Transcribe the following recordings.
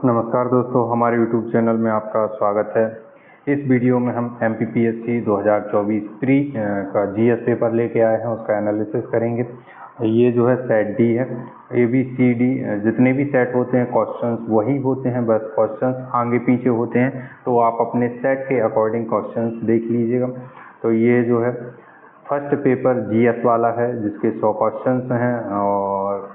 नमस्कार दोस्तों, हमारे YouTube चैनल में आपका स्वागत है। इस वीडियो में हम MPPSC 2024 प्री का GS पेपर लेके आए हैं, उसका एनालिसिस करेंगे। ये जो है सेट डी है। ABCD जितने भी सेट होते हैं क्वेश्चंस वही होते हैं, बस क्वेश्चंस आगे पीछे होते हैं, तो आप अपने सेट के अकॉर्डिंग क्वेश्चंस देख लीजिएगा। तो ये जो है फर्स्ट पेपर GS वाला है, जिसके 100 क्वेश्चंस हैं और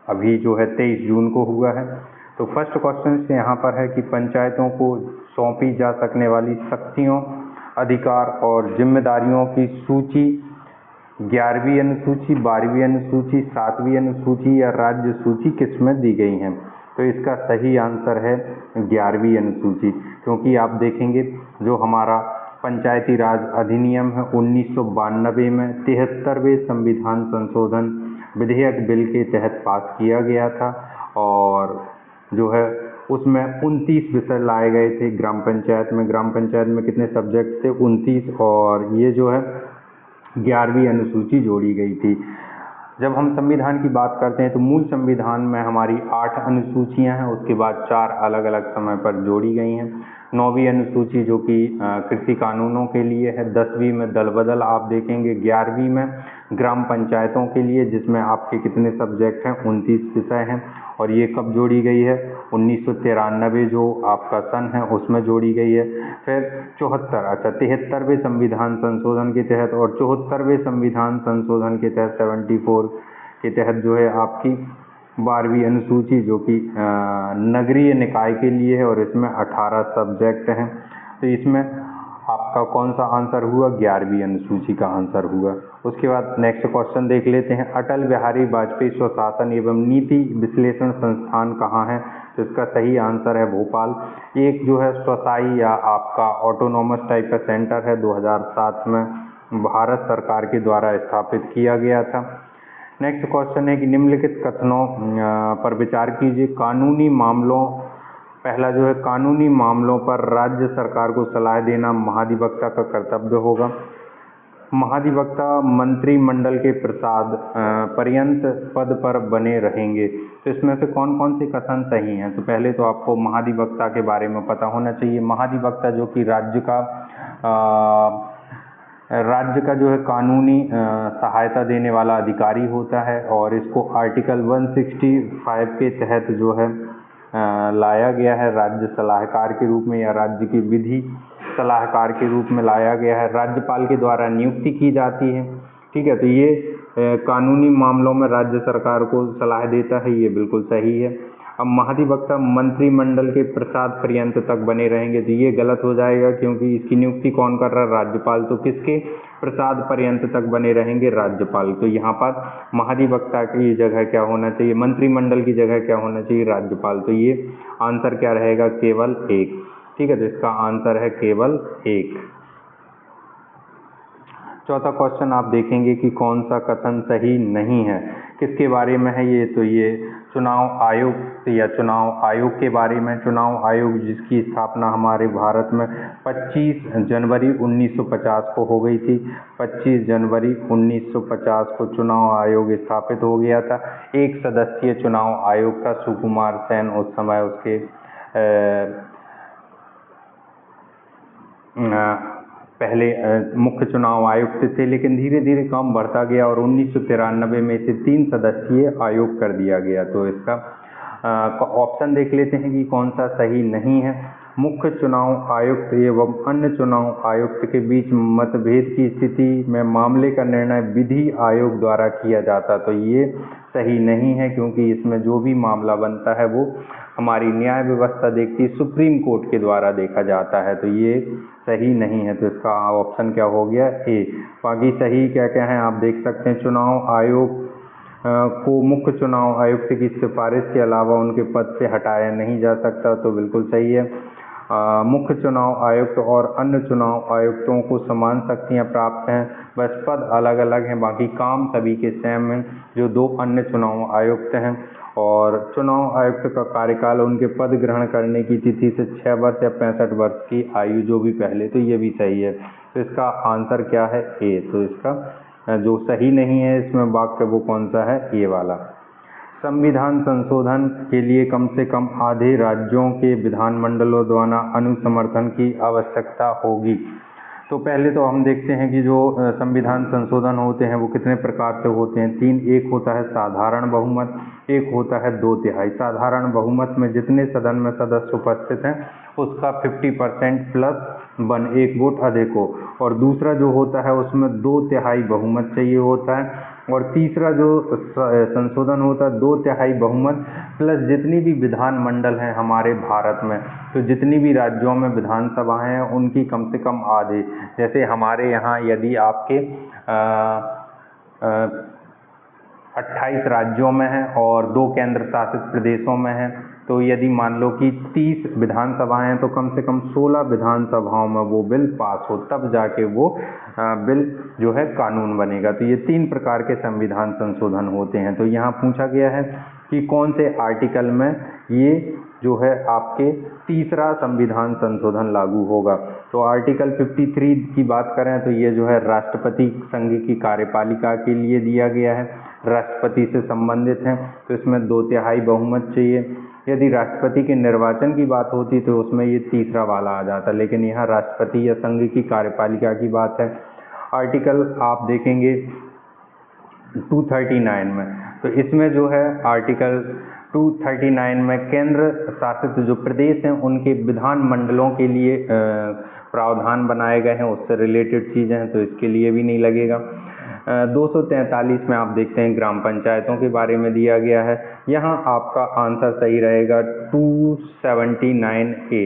अभी जो है 23 जून को हुआ है। तो फर्स्ट क्वेश्चन यहाँ पर है कि पंचायतों को सौंपी जा सकने वाली शक्तियों, अधिकार और जिम्मेदारियों की सूची 11वीं अनुसूची, 12वीं अनुसूची, 7वीं अनुसूची या राज्य सूची किस में दी गई हैं। तो इसका सही आंसर है 11वीं अनुसूची, क्योंकि आप देखेंगे जो हमारा पंचायती राज अधिनियम है 1992 में 73वें संविधान संशोधन विधेयक बिल के तहत पास किया गया था, और जो है उसमें 29 विषय लाए गए थे। ग्राम पंचायत में कितने सब्जेक्ट थे? 29, और ये जो है 11वीं अनुसूची जोड़ी गई थी। जब हम संविधान की बात करते हैं तो मूल संविधान में हमारी 8 अनुसूचियां हैं, उसके बाद 4 अलग अलग समय पर जोड़ी गई हैं। 9वीं अनुसूची जो कि कृषि कानूनों के लिए है, 10वीं में दल बदल आप देखेंगे, 11वीं में ग्राम पंचायतों के लिए, जिसमें आपके कितने सब्जेक्ट हैं? 29 विषय हैं। और ये कब जोड़ी गई है? 1993 जो आपका सन है उसमें जोड़ी गई है। फिर 73वें संविधान संशोधन के तहत और 74वें संविधान संशोधन के तहत 74 के तहत जो है आपकी 12वीं अनुसूची जो कि नगरीय निकाय के लिए है, और इसमें 18 सब्जेक्ट हैं। तो इसमें आपका कौन सा आंसर हुआ? 11वीं अनुसूची का आंसर हुआ। उसके बाद नेक्स्ट क्वेश्चन देख लेते हैं। अटल बिहारी वाजपेयी स्वशासन एवं नीति विश्लेषण संस्थान कहाँ है? तो इसका सही आंसर है भोपाल। एक जो है स्वशायी या आपका ऑटोनॉमस टाइप का सेंटर है, 2007 में भारत सरकार के द्वारा स्थापित किया गया था। नेक्स्ट क्वेश्चन है कि निम्नलिखित कथनों पर विचार कीजिए। कानूनी मामलों, पहला जो है कानूनी मामलों पर राज्य सरकार को सलाह देना महाधिवक्ता का कर्तव्य होगा। महाधिवक्ता मंत्रिमंडल के प्रसाद पर्यंत पद पर बने रहेंगे। तो इसमें से कौन कौन से कथन सही हैं? तो पहले तो आपको महाधिवक्ता के बारे में पता होना चाहिए। महाधिवक्ता जो कि राज्य का जो है कानूनी सहायता देने वाला अधिकारी होता है, और इसको आर्टिकल 165 के तहत जो है लाया गया है राज्य सलाहकार के रूप में, या राज्य की विधि सलाहकार के रूप में लाया गया है। राज्यपाल के द्वारा नियुक्ति की जाती है। ठीक है, तो ये कानूनी मामलों में राज्य सरकार को सलाह देता है, ये बिल्कुल सही है। अब महाधिवक्ता मंत्रिमंडल के प्रसाद पर्यंत तक बने रहेंगे, तो ये गलत हो जाएगा, क्योंकि इसकी नियुक्ति कौन कर रहा है? राज्यपाल। तो किसके प्रसाद पर्यंत तक बने रहेंगे? राज्यपाल। तो यहाँ पर महाधिवक्ता की जगह क्या होना चाहिए? मंत्रिमंडल की जगह क्या होना चाहिए? राज्यपाल। तो ये आंसर क्या रहेगा? केवल 1। ठीक है, तो इसका आंसर है केवल 1। चौथा क्वेश्चन आप देखेंगे कि कौन सा कथन सही नहीं है, किसके बारे में है ये? तो ये चुनाव आयोग या चुनाव आयोग के बारे में। चुनाव आयोग जिसकी स्थापना हमारे भारत में 25 जनवरी 1950 को हो गई थी। 25 जनवरी 1950 को चुनाव आयोग स्थापित हो गया था। एक सदस्यीय चुनाव आयोग था। सुकुमार सेन उस समय उसके पहले मुख्य चुनाव आयुक्त थे, लेकिन धीरे धीरे काम बढ़ता गया और 1993 में इसे 3 सदस्यीय आयोग कर दिया गया। तो इसका ऑप्शन देख लेते हैं कि कौन सा सही नहीं है। मुख्य चुनाव आयुक्त एवं अन्य चुनाव आयुक्त के बीच मतभेद की स्थिति में मामले का निर्णय विधि आयोग द्वारा किया जाता। तो ये सही नहीं है, क्योंकि इसमें जो भी मामला बनता है वो हमारी न्याय व्यवस्था देखती, सुप्रीम कोर्ट के द्वारा देखा जाता है। तो ये सही नहीं है, तो इसका ऑप्शन क्या हो गया? ए। बाकी सही क्या क्या है आप देख सकते हैं। चुनाव आयोग को मुख्य चुनाव आयुक्त की सिफारिश के अलावा उनके पद से हटाया नहीं जा सकता, तो बिल्कुल सही है। मुख्य चुनाव आयुक्त और अन्य चुनाव आयुक्तों को समान शक्तियां प्राप्त हैं, बस पद अलग अलग हैं, बाकी काम सभी के सेम हैं जो 2 अन्य चुनाव आयुक्त हैं। और चुनाव आयुक्त का कार्यकाल उनके पद ग्रहण करने की तिथि से 6 वर्ष या 65 वर्ष की आयु जो भी पहले। तो ये भी सही है, तो इसका आंसर क्या है? ए। तो इसका जो सही नहीं है इसमें वाक्य वो कौन सा है? ये वाला। संविधान संशोधन के लिए कम से कम आधे राज्यों के विधानमंडलों द्वारा अनुसमर्थन की आवश्यकता होगी। तो पहले तो हम देखते हैं कि जो संविधान संशोधन होते हैं वो कितने प्रकार से होते हैं। तीन, एक होता है साधारण बहुमत, एक होता है 2/3। साधारण बहुमत में जितने सदन में सदस्य उपस्थित हैं उसका 50% + 1, एक वोट अधिक हो। और दूसरा जो होता है उसमें 2/3 बहुमत चाहिए होता है। और तीसरा जो संशोधन होता है 2/3 बहुमत प्लस जितनी भी विधानमंडल हैं हमारे भारत में, तो जितनी भी राज्यों में विधानसभाएं हैं उनकी कम से कम आधे। जैसे हमारे यहाँ यदि आपके 28 राज्यों में हैं और 2 केंद्र शासित प्रदेशों में हैं, तो यदि मान लो कि 30 विधानसभाएं हैं तो कम से कम 16 विधानसभाओं में वो बिल पास हो, तब जाके वो बिल जो है कानून बनेगा। तो ये 3 प्रकार के संविधान संशोधन होते हैं। तो यहाँ पूछा गया है कि कौन से आर्टिकल में ये जो है आपके तीसरा संविधान संशोधन लागू होगा। तो आर्टिकल 53 की बात करें तो ये जो है राष्ट्रपति संघ की कार्यपालिका के लिए दिया गया है, राष्ट्रपति से संबंधित है। तो इसमें 2/3 बहुमत चाहिए। यदि राष्ट्रपति के निर्वाचन की बात होती तो उसमें ये तीसरा वाला आ जाता, लेकिन यहाँ राष्ट्रपति या संघ की कार्यपालिका की बात है। आर्टिकल आप देखेंगे 239 में, तो इसमें जो है आर्टिकल 239 में केंद्र शासित जो प्रदेश हैं उनके विधानमंडलों के लिए प्रावधान बनाए गए हैं, उससे रिलेटेड चीज़ें हैं, तो इसके लिए भी नहीं लगेगा। 243 में आप देखते हैं ग्राम पंचायतों के बारे में दिया गया है। यहाँ आपका आंसर सही रहेगा 279A।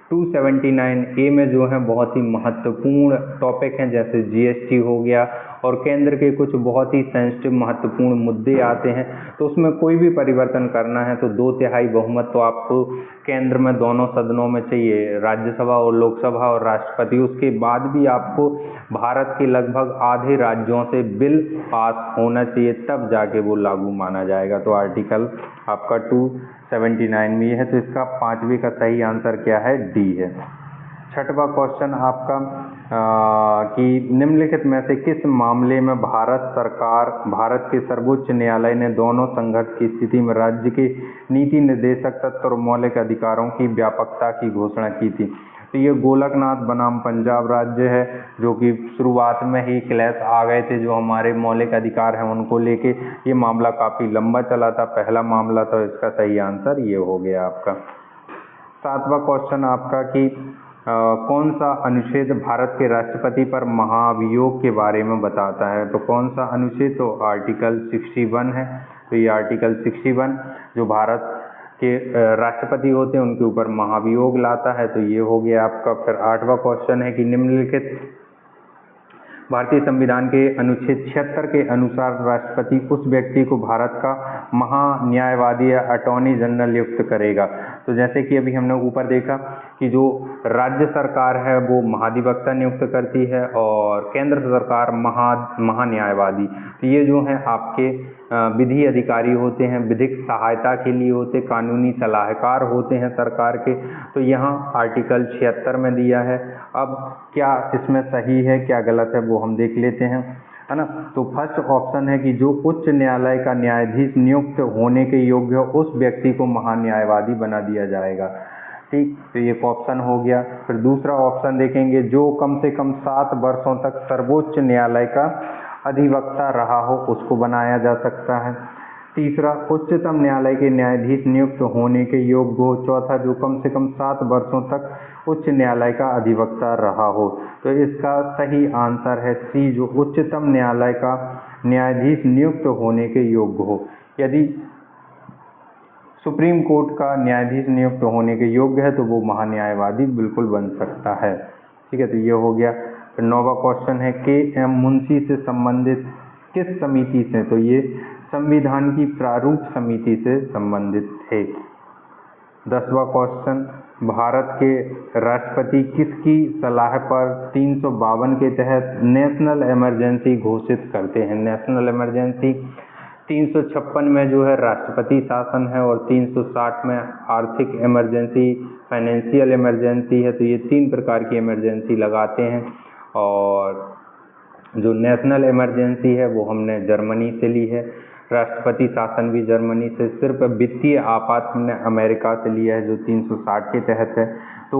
279A में जो है बहुत ही महत्वपूर्ण टॉपिक हैं, जैसे GST हो गया और केंद्र के कुछ बहुत ही सेंसिटिव महत्वपूर्ण मुद्दे आते हैं। तो उसमें कोई भी परिवर्तन करना है तो 2/3 बहुमत तो आपको केंद्र में दोनों सदनों में चाहिए, राज्यसभा और लोकसभा और राष्ट्रपति। उसके बाद भी आपको भारत के लगभग आधे राज्यों से बिल पास होना चाहिए, तब जाके वो लागू माना जाएगा। तो आर्टिकल आपका 279 में है। तो इसका 5वें का सही आंसर क्या है? डी है। 6वां क्वेश्चन आपका कि निम्नलिखित में से किस मामले में भारत के सर्वोच्च न्यायालय ने दोनों संघर्ष की स्थिति में राज्य के नीति निर्देशक तत्व और मौलिक अधिकारों की व्यापकता की घोषणा की थी? तो ये गोलकनाथ बनाम पंजाब राज्य है, जो कि शुरुआत में ही क्लैश आ गए थे जो हमारे मौलिक अधिकार हैं उनको लेके। ये मामला काफ़ी लंबा चला था, पहला मामला, तो इसका सही आंसर ये हो गया आपका। 7वां क्वेश्चन आपका कि कौन सा अनुच्छेद भारत के राष्ट्रपति पर महाभियोग के बारे में बताता है? तो कौन सा अनुच्छेद? तो आर्टिकल 61 है। तो ये आर्टिकल 61 जो भारत के राष्ट्रपति होते हैं उनके ऊपर महाभियोग लाता है, तो ये हो गया आपका। फिर 8वां क्वेश्चन है कि निम्नलिखित भारतीय संविधान के अनुच्छेद 76 के अनुसार राष्ट्रपति उस व्यक्ति को भारत का महान्यायवादी या अटॉर्नी जनरल नियुक्त करेगा। तो जैसे कि अभी हमने ऊपर देखा कि जो राज्य सरकार है वो महाधिवक्ता नियुक्त करती है और केंद्र सरकार महान्यायवादी। तो ये जो है आपके विधि अधिकारी होते हैं, विधिक सहायता के लिए होते, कानूनी सलाहकार होते हैं सरकार के। तो यहाँ आर्टिकल 76 में दिया है। अब क्या इसमें सही है क्या गलत है वो हम देख लेते हैं, है ना। तो फर्स्ट ऑप्शन है कि जो उच्च न्यायालय का न्यायाधीश नियुक्त होने के योग्य हो उस व्यक्ति को महान्यायवादी बना दिया जाएगा। ठीक, तो ये ऑप्शन हो गया। फिर दूसरा ऑप्शन देखेंगे, जो कम से कम 7 वर्षों तक सर्वोच्च न्यायालय का अधिवक्ता रहा हो उसको बनाया जा सकता है। तीसरा, उच्चतम न्यायालय के न्यायाधीश नियुक्त होने के योग्य हो। चौथा, जो कम से कम 7 वर्षों तक उच्च न्यायालय का अधिवक्ता रहा हो। तो इसका सही आंसर है सी, जो उच्चतम न्यायालय का न्यायाधीश नियुक्त होने के योग्य हो। यदि सुप्रीम कोर्ट का न्यायाधीश नियुक्त होने के योग्य है तो वो महान्यायवादी बिल्कुल बन सकता है। ठीक है, तो ये हो गया। फिर 9वां क्वेश्चन है, के.एम. मुंशी से संबंधित किस समिति से? तो ये संविधान की प्रारूप समिति से संबंधित थे। 10वां क्वेश्चन, भारत के राष्ट्रपति किसकी सलाह पर 352 के तहत नेशनल इमरजेंसी घोषित करते हैं? नेशनल इमरजेंसी 356 में जो है राष्ट्रपति शासन है और 360 में आर्थिक इमरजेंसी, फाइनेंशियल इमरजेंसी है। तो ये 3 प्रकार की इमरजेंसी लगाते हैं। और जो नेशनल इमरजेंसी है वो हमने जर्मनी से ली है। राष्ट्रपति शासन भी जर्मनी से, सिर्फ वित्तीय आपात हमने अमेरिका से लिया है जो 360 के तहत है। तो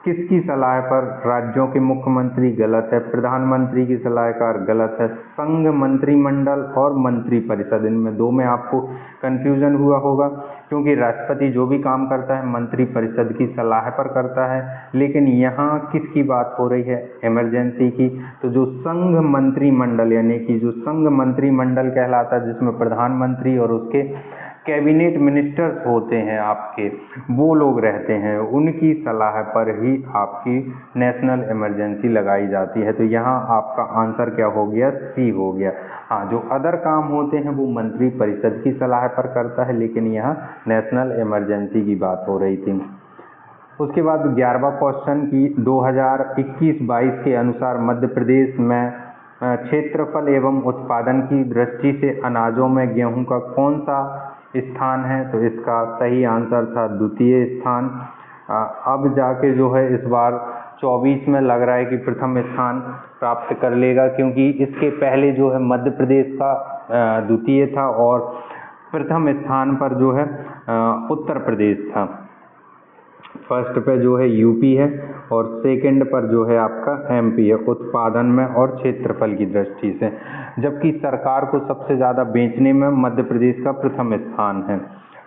किसकी सलाह पर राज्यों के मुख्यमंत्री गलत है, प्रधानमंत्री की सलाहकार गलत है, संघ मंत्रिमंडल और मंत्री परिषद, इनमें दो में आपको कंफ्यूजन हुआ होगा, क्योंकि राष्ट्रपति जो भी काम करता है मंत्री परिषद की सलाह पर करता है, लेकिन यहाँ किसकी बात हो रही है, इमरजेंसी की। तो जो संघ मंत्रिमंडल यानी कि जो संघ मंत्रिमंडल कहलाता है, जिसमें प्रधानमंत्री और उसके कैबिनेट मिनिस्टर्स होते हैं आपके, वो लोग रहते हैं, उनकी सलाह पर ही आपकी नेशनल इमरजेंसी लगाई जाती है। तो यहाँ आपका आंसर क्या हो गया, सी हो गया। हाँ, जो अदर काम होते हैं वो मंत्री परिषद की सलाह पर करता है, लेकिन यहाँ नेशनल इमरजेंसी की बात हो रही थी। उसके बाद 11वां क्वेश्चन की 2021-22 के अनुसार मध्य प्रदेश में क्षेत्रफल एवं उत्पादन की दृष्टि से अनाजों में गेहूं का कौन सा स्थान है। तो इसका सही आंसर था द्वितीय स्थान। अब जाके जो है इस बार 24 में लग रहा है कि प्रथम स्थान प्राप्त कर लेगा, क्योंकि इसके पहले जो है मध्य प्रदेश का द्वितीय था और प्रथम स्थान पर जो है उत्तर प्रदेश था। फर्स्ट पे जो है यूपी है और सेकंड पर जो है आपका एमपी है उत्पादन में और क्षेत्रफल की दृष्टि से, जबकि सरकार को सबसे ज़्यादा बेचने में मध्य प्रदेश का प्रथम स्थान है।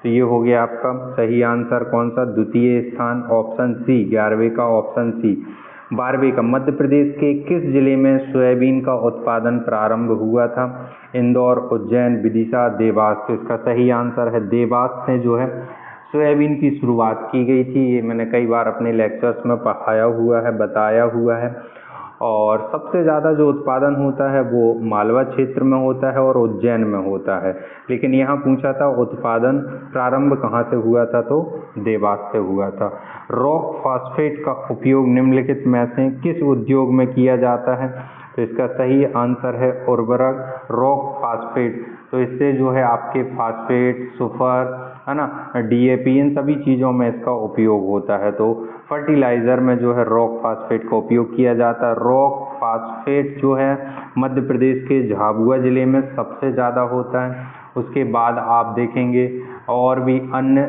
तो ये हो गया आपका सही आंसर कौन सा, द्वितीय स्थान, ऑप्शन सी, 11वें का ऑप्शन सी। 12वें का मध्य प्रदेश के किस जिले में सोयाबीन का उत्पादन प्रारंभ हुआ था। इंदौर, उज्जैन, विदिशा, देवास। तो इसका सही आंसर है देवास से जो है सोयाबीन की शुरुआत की गई थी। ये मैंने कई बार अपने लेक्चर्स में पढ़ाया हुआ है, बताया हुआ है। और सबसे ज़्यादा जो उत्पादन होता है वो मालवा क्षेत्र में होता है और उज्जैन में होता है, लेकिन यहाँ पूछा था उत्पादन प्रारंभ कहाँ से हुआ था, तो देवास से हुआ था। रॉक फॉस्फेट का उपयोग निम्नलिखित में से किस उद्योग में किया जाता है। तो इसका सही आंसर है उर्वरक, रॉक फॉस्फेट। तो इससे जो है आपके फॉस्फेट, सुपर, है ना, डीएपी, इन सभी चीज़ों में इसका उपयोग होता है। तो फर्टिलाइज़र में जो है रॉक फॉस्फेट का उपयोग किया जाता है। रॉक फॉस्फेट जो है मध्य प्रदेश के झाबुआ ज़िले में सबसे ज़्यादा होता है। उसके बाद आप देखेंगे और भी अन्य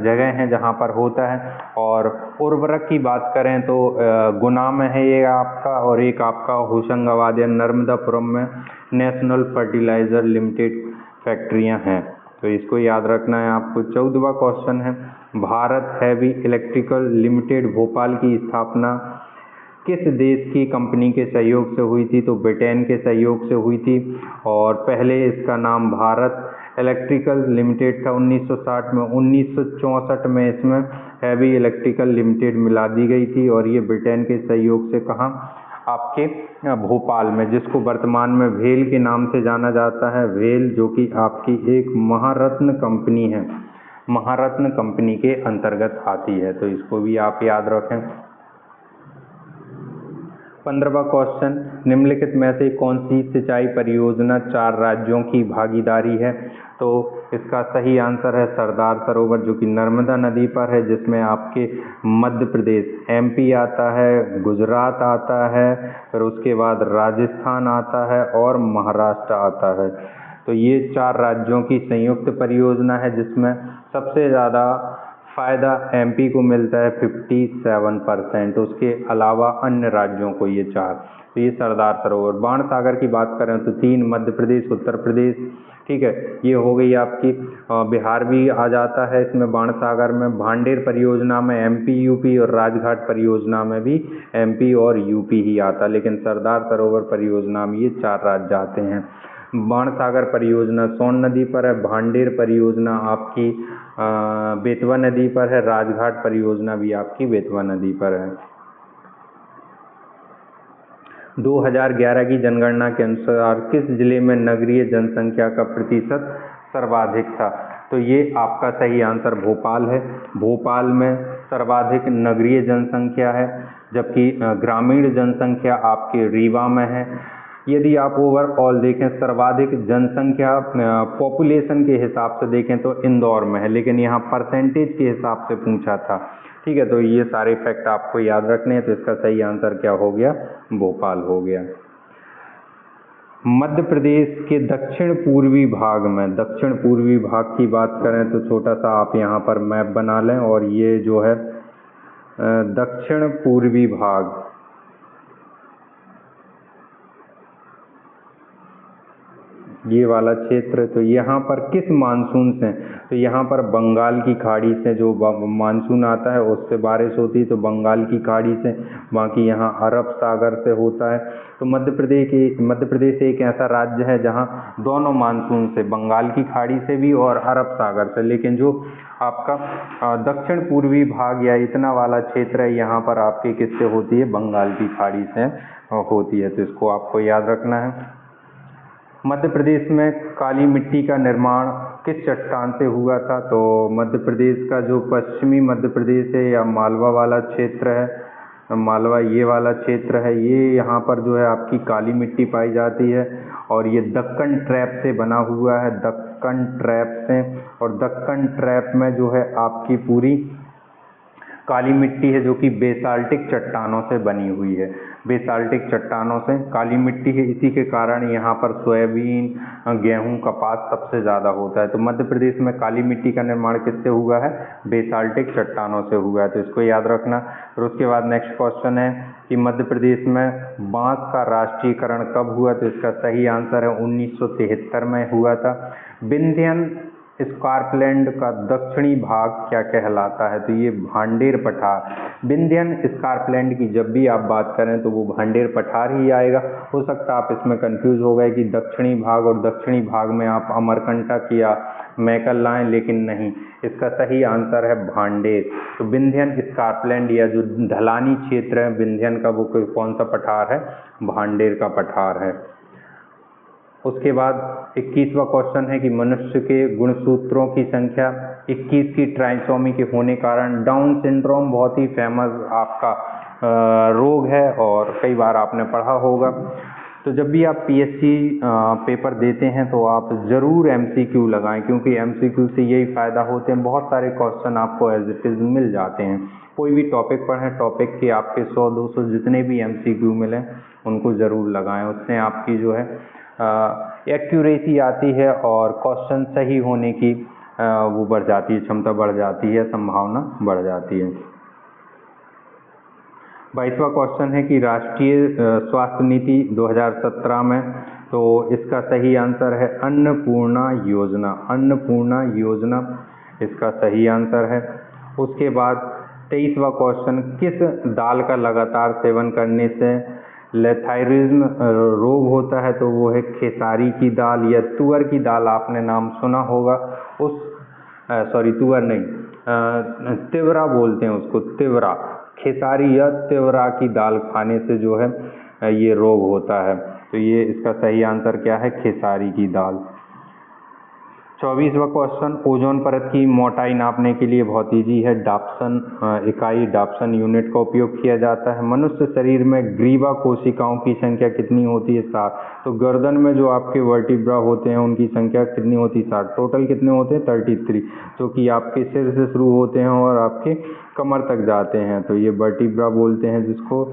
जगह हैं जहाँ पर होता है। और उर्वरक की बात करें तो गुना में है ये आपका, और एक आपका होशंगाबाद या नर्मदापुरम में नेशनल फर्टिलाइज़र लिमिटेड फैक्ट्रियाँ हैं। तो इसको याद रखना है आपको। 14वां क्वेश्चन है, Bharat heavy electrical limited Bhopal की स्थापना किस देश की कंपनी के सहयोग से हुई थी। तो ब्रिटेन के सहयोग से हुई थी और पहले इसका नाम भारत इलेक्ट्रिकल लिमिटेड था 1960 में। 1964 में इसमें हैवी इलेक्ट्रिकल लिमिटेड मिला दी गई थी और ये ब्रिटेन के सहयोग से कहाँ, आपके भोपाल में, जिसको वर्तमान में वेल के नाम से जाना जाता है। वेल जो कि आपकी एक महारत्न कंपनी है, महारत्न कंपनी के अंतर्गत आती है। तो इसको भी आप याद रखें। 15वां क्वेश्चन, निम्नलिखित में से कौन सी सिंचाई परियोजना 4 राज्यों की भागीदारी है। तो इसका सही आंसर है सरदार सरोवर, जो कि नर्मदा नदी पर है, जिसमें आपके मध्य प्रदेश एमपी आता है, गुजरात आता है, फिर उसके बाद राजस्थान आता है और महाराष्ट्र आता है। तो ये 4 राज्यों की संयुक्त परियोजना है, जिसमें सबसे ज़्यादा फ़ायदा एमपी को मिलता है 57%, उसके अलावा अन्य राज्यों को ये 4। तो ये सरदार सरोवर। बाण सागर की बात करें तो 3, मध्य प्रदेश, उत्तर प्रदेश, ठीक है, ये हो गई आपकी। बिहार भी आ जाता है इसमें बाण सागर में। भांडेर परियोजना में एमपी, यूपी, और राजघाट परियोजना में भी एमपी और यूपी ही आता, लेकिन सरदार सरोवर परियोजना में ये 4 राज्य आते हैं। बाण सागर परियोजना सोन नदी पर है, भांडेर परियोजना आपकी बेतवा नदी पर है, राजघाट परियोजना भी आपकी बेतवा नदी पर है। 2011 की जनगणना के अनुसार किस जिले में नगरीय जनसंख्या का प्रतिशत सर्वाधिक था। तो ये आपका सही आंसर भोपाल है। भोपाल में सर्वाधिक नगरीय जनसंख्या है, जबकि ग्रामीण जनसंख्या आपके रीवा में है। यदि आप ओवरऑल देखें सर्वाधिक जनसंख्या पॉपुलेशन के हिसाब से देखें तो इंदौर में है, लेकिन यहाँ परसेंटेज के हिसाब से पूछा था, ठीक है। तो ये सारे फैक्ट आपको याद रखने हैं। तो इसका सही आंसर क्या हो गया, भोपाल हो गया। मध्य प्रदेश के दक्षिण पूर्वी भाग में, दक्षिण पूर्वी भाग की बात करें तो छोटा सा आप यहाँ पर मैप बना लें, और ये जो है दक्षिण पूर्वी भाग, ये वाला क्षेत्र, तो यहाँ पर किस मानसून से, तो यहाँ पर बंगाल की खाड़ी से जो मानसून आता है उससे बारिश होती है, तो बंगाल की खाड़ी से, बाकी यहाँ अरब सागर से होता है। तो मध्य प्रदेश एक ऐसा राज्य है जहाँ दोनों मानसून से, बंगाल की खाड़ी से भी और अरब सागर से, लेकिन जो आपका दक्षिण पूर्वी भाग या इतना वाला क्षेत्र है यहाँ पर आपकी किससे होती है, बंगाल की खाड़ी से होती है। तो इसको आपको याद रखना है। मध्य प्रदेश में काली मिट्टी का निर्माण किस चट्टान से हुआ था, तो मध्य प्रदेश का जो पश्चिमी मध्य प्रदेश है या मालवा वाला क्षेत्र है, मालवा ये वाला क्षेत्र है, ये यहाँ पर जो है आपकी काली मिट्टी पाई जाती है, और ये दक्कन ट्रैप से बना हुआ है, दक्कन ट्रैप से। और दक्कन ट्रैप में जो है आपकी पूरी काली मिट्टी है जो कि बेसाल्टिक चट्टानों से बनी हुई है, बेसाल्टिक चट्टानों से काली मिट्टी है। इसी के कारण यहाँ पर सोयाबीन, गेहूं, कपास सबसे ज़्यादा होता है। तो मध्य प्रदेश में काली मिट्टी का निर्माण किससे हुआ है, बेसाल्टिक चट्टानों से हुआ है, तो इसको याद रखना। फिर उसके बाद नेक्स्ट क्वेश्चन है कि मध्य प्रदेश में बांस का राष्ट्रीयकरण कब हुआ, तो इसका सही आंसर है 1973 में हुआ था। विंध्यन स्कार्पलैंड का दक्षिणी भाग क्या कहलाता है, तो ये भांडेर पठार। विंध्यन स्कार्पलैंड की जब भी आप बात करें तो वो भांडेर पठार ही आएगा। हो सकता है आप इसमें कंफ्यूज हो गए कि दक्षिणी भाग और दक्षिणी भाग में आप अमरकंटक या मैकल लाएं, लेकिन नहीं, इसका सही आंसर है भांडेर। तो विंध्यन स्कार्पलैंड या जो ढलानी क्षेत्र है विंध्यन का, वो कौन सा पठार है, भांडेर का पठार है। उसके बाद 21वां क्वेश्चन है कि मनुष्य के गुणसूत्रों की संख्या 21 की ट्राइसोमी के होने कारण डाउन सिंड्रोम बहुत ही फेमस आपका रोग है और कई बार आपने पढ़ा होगा। तो जब भी आप पीएससी पेपर देते हैं तो आप ज़रूर एमसीक्यू लगाएं, क्योंकि एमसीक्यू से यही फ़ायदा होते हैं, बहुत सारे क्वेश्चन आपको एज इट इज़ मिल जाते हैं। कोई भी टॉपिक पढ़ें, टॉपिक के आपके 100-200 जितने भी एमसीक्यू मिलें उनको ज़रूर लगाएं, उससे आपकी जो है एक्यूरेसी आती है और क्वेश्चन सही होने की वो बढ़ जाती है, क्षमता बढ़ जाती है, संभावना बढ़ जाती है। 22वां क्वेश्चन है कि राष्ट्रीय स्वास्थ्य नीति 2017 में, तो इसका सही आंसर है अन्नपूर्णा योजना, अन्नपूर्णा योजना इसका सही आंसर है। उसके बाद 23वां क्वेश्चन, किस दाल का लगातार सेवन करने से लेथायरिज्म रोग होता है, तो वो है खेसारी की दाल या तुअर की दाल, आपने नाम सुना होगा। तुअर नहीं, तिवरा बोलते हैं उसको, तिवरा, खेसारी या तिवरा की दाल खाने से जो है ये रोग होता है, तो ये इसका सही आंसर क्या है, खेसारी की दाल। 24वां क्वेश्चन, ओजोन परत की मोटाई नापने के लिए बहुत ईजी है, डाप्सन इकाई, डाप्सन यूनिट का उपयोग किया जाता है। मनुष्य शरीर में ग्रीवा कोशिकाओं की संख्या कितनी होती है, 7। तो गर्दन में जो आपके वर्टिब्रा होते हैं उनकी संख्या कितनी होती है, 7। टोटल कितने होते हैं, 33, जो कि आपके सिर से शुरू होते हैं और आपके कमर तक जाते हैं, तो ये वर्टिब्रा बोलते हैं जिसको,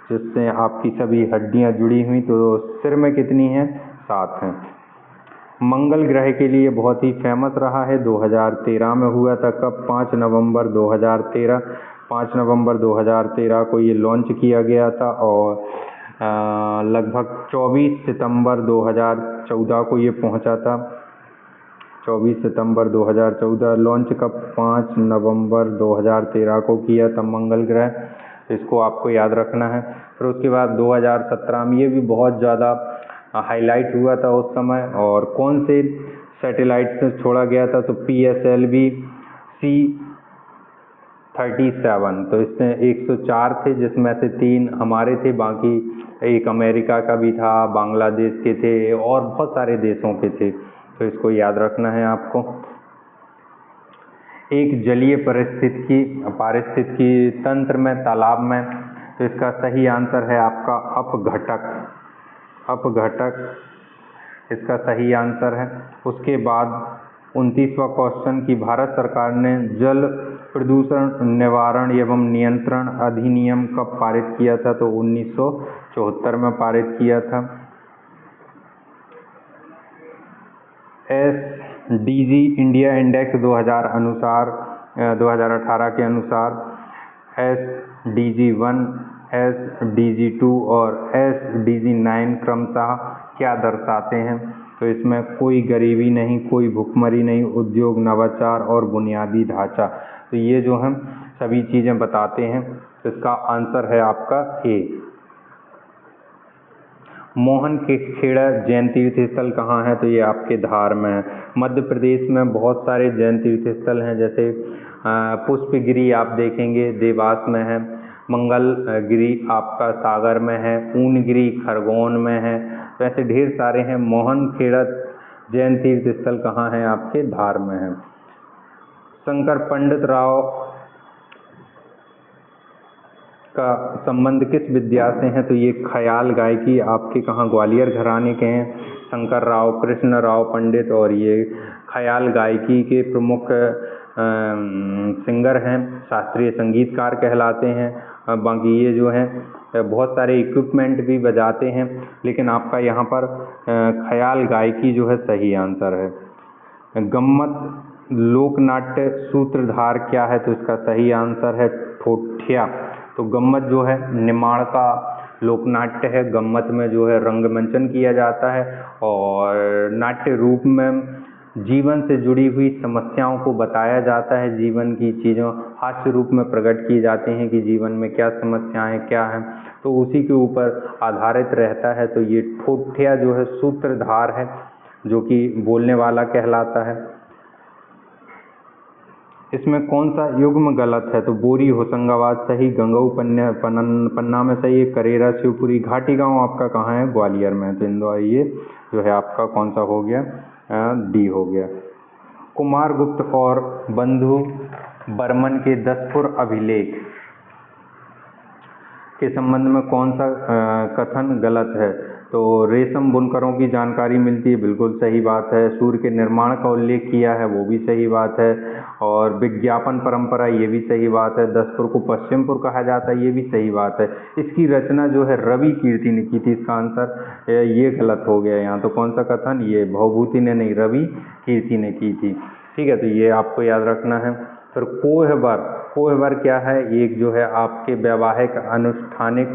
जिससे आपकी सभी हड्डियाँ जुड़ी हुई। तो सिर में कितनी हैं, 7 हैं। मंगल ग्रह के लिए बहुत ही फेमस रहा है, 2013 में हुआ था, कब, 5 नवंबर 2013, 5 नवंबर 2013 को ये लॉन्च किया गया था, और लगभग 24 सितंबर 2014 को ये पहुंचा था। 24 सितंबर 2014 लॉन्च, कब, 5 नवंबर 2013 को किया था मंगल ग्रह, इसको आपको याद रखना है। फिर उसके बाद 2017 में ये भी बहुत ज़्यादा हाईलाइट हुआ था उस समय, और कौन से सैटेलाइट से छोड़ा गया था, तो PSLV C-37, तो इसमें 104 थे जिसमें से 3 हमारे थे, बाकी एक अमेरिका का भी था, बांग्लादेश के थे और बहुत सारे देशों के थे, तो इसको याद रखना है आपको। एक जलीय पारिस्थितिकी तंत्र में, तालाब में, तो इसका सही आंसर है आपका अपघटक, अपघटक इसका सही आंसर है। उसके बाद 29वां क्वेश्चन कि भारत सरकार ने जल प्रदूषण निवारण एवं नियंत्रण अधिनियम कब पारित किया था, तो 1974 में पारित किया था। SDG इंडिया इंडेक्स 2018 के अनुसार SDG 1, SDG 2 और SDG 9 क्रमशः क्या दर्शाते हैं? तो इसमें कोई गरीबी नहीं, कोई भुखमरी नहीं, उद्योग, नवाचार और बुनियादी ढांचा, तो ये जो हम सभी चीज़ें बताते हैं। तो इसका आंसर है आपका ए। मोहन के खेड़ा जैन तीर्थ स्थल कहाँ है? तो ये आपके धार में है। मध्य प्रदेश में बहुत सारे जैन तीर्थ स्थल हैं, जैसे पुष्पगिरी आप देखेंगे देवास में है, मंगलगिरी आपका सागर में है, ऊनगिरी खरगोन में है, तो ऐसे ढेर सारे हैं। मोहन खेड़ा जैन तीर्थ स्थल कहाँ है? आपके धार में है। शंकर पंडित राव का संबंध किस विद्या से है? तो ये ख्याल गायकी आपके कहाँ ग्वालियर घराने के हैं, शंकर राव, कृष्ण राव पंडित, और ये ख्याल गायकी के प्रमुख सिंगर हैं, शास्त्रीय संगीतकार कहलाते हैं। बाकी ये जो है बहुत सारे इक्विपमेंट भी बजाते हैं, लेकिन आपका यहाँ पर ख्याल गायकी जो है सही आंसर है। गम्मत लोकनाट्य सूत्रधार क्या है? तो इसका सही आंसर है ठोठिया। तो गम्मत जो है निमाड़ का लोकनाट्य है। गम्मत में जो है रंगमंचन किया जाता है और नाट्य रूप में जीवन से जुड़ी हुई समस्याओं को बताया जाता है, जीवन की चीज़ों हास्य रूप में प्रकट की जाती हैं कि जीवन में क्या समस्याएं क्या हैं, तो उसी के ऊपर आधारित रहता है। तो ये ठोठिया जो है सूत्रधार है, जो कि बोलने वाला कहलाता है। इसमें कौन सा युग्म गलत है? तो बोरी होशंगाबाद सही, गंगऊ पन्ना में सही है, करेरा शिवपुरी। घाटी गांव आपका कहाँ है? ग्वालियर में। तो इंदौर ये जो है आपका कौन सा हो गया? डी हो गया। कुमारगुप्त और बंधु बर्मन के 10 अभिलेख के संबंध में कौन सा कथन गलत है? तो रेशम बुनकरों की जानकारी मिलती है, बिल्कुल सही बात है। सूर्य के निर्माण का उल्लेख किया है, वो भी सही बात है। और विज्ञापन परंपरा, ये भी सही बात है। 10पुर को पश्चिमपुर कहा जाता है, ये भी सही बात है। इसकी रचना जो है रवि कीर्ति ने की थी, इसका आंसर ये गलत हो गया यहाँ। तो कौन सा कथन? ये भवभूति ने नहीं, रवि कीर्ति ने की थी। ठीक है, तो ये आपको याद रखना है। फिर कोहबर क्या है? एक जो है आपके वैवाहिक अनुष्ठानिक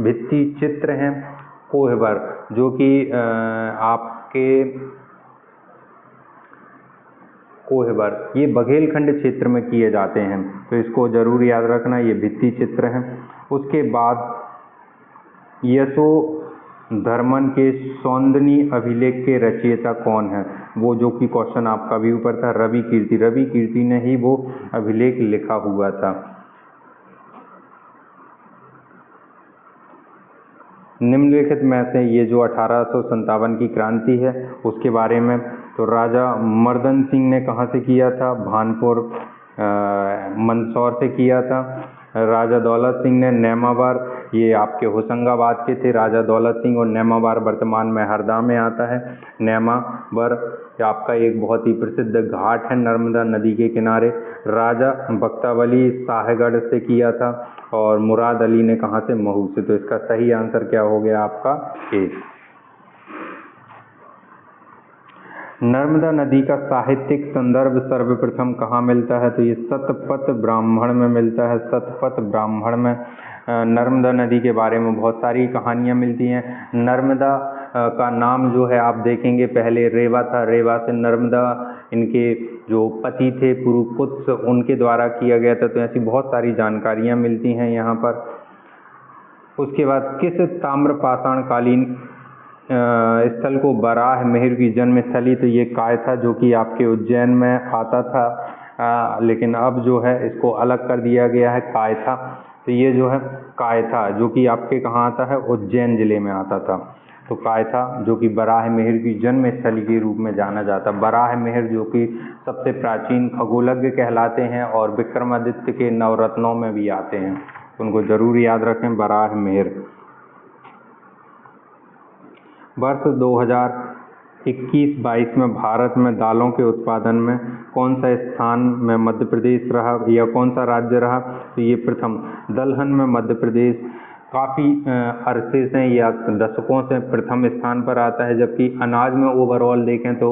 भित्ति चित्र हैं कोहबर, जो कि आपके कोहबर ये बघेलखंड क्षेत्र में किए जाते हैं, तो इसको जरूर याद रखना, ये भित्ति चित्र हैं। उसके बाद यशोधर्मन के सौंदनी अभिलेख के रचयिता कौन है? वो जो कि क्वेश्चन आपका भी ऊपर था, रवि कीर्ति ने ही वो अभिलेख लिखा हुआ था। निम्नलिखित में से ये जो 1857 की क्रांति है उसके बारे में, तो राजा मर्दन सिंह ने कहाँ से किया था? भानपुर मंदसौर से किया था। राजा दौलत सिंह ने नेमावर, ये आपके होशंगाबाद के थे राजा दौलत सिंह, और नेमावर वर्तमान में हरदा में आता है। नेमावर आपका एक बहुत ही प्रसिद्ध घाट है नर्मदा नदी के किनारे। राजा बख्तावली शाहगढ़ से किया था, और मुराद अली ने कहाँ से? महू से। तो इसका सही आंसर क्या हो गया आपका? ए। नर्मदा नदी का साहित्यिक संदर्भ सर्वप्रथम कहाँ मिलता है? तो ये शतपथ ब्राह्मण में मिलता है। शतपथ ब्राह्मण में नर्मदा नदी के बारे में बहुत सारी कहानियाँ मिलती हैं। नर्मदा का नाम जो है आप देखेंगे पहले रेवा था, रेवा से नर्मदा इनके जो पति थे पुरुपुत्र उनके द्वारा किया गया था। तो ऐसी बहुत सारी जानकारियाँ मिलती हैं यहाँ पर। उसके बाद किस ताम्रपाषाण कालीन स्थल को बराह मिहिर की जन्म स्थली? तो ये कायथा, जो कि आपके उज्जैन में आता था, लेकिन अब जो है इसको अलग कर दिया गया है कायथा। तो ये जो है कायथा जो कि आपके कहाँ आता है? उज्जैन जिले में आता था। तो कायथा जो कि बराह मिहिर की जन्म स्थली के रूप में जाना जाता। बराह मिहिर जो कि सबसे प्राचीन खगोलज्ञ कहलाते हैं और विक्रमादित्य के नवरत्नों में भी आते हैं, उनको जरूर याद रखें, बराह मिहिर। वर्ष 2021-22 में भारत में दालों के उत्पादन में कौन सा स्थान में मध्य प्रदेश रहा या कौन सा राज्य रहा? तो ये प्रथम, दलहन में मध्य प्रदेश, काफ़ी अरसे से या दशकों से प्रथम स्थान पर आता है, जबकि अनाज में ओवरऑल देखें तो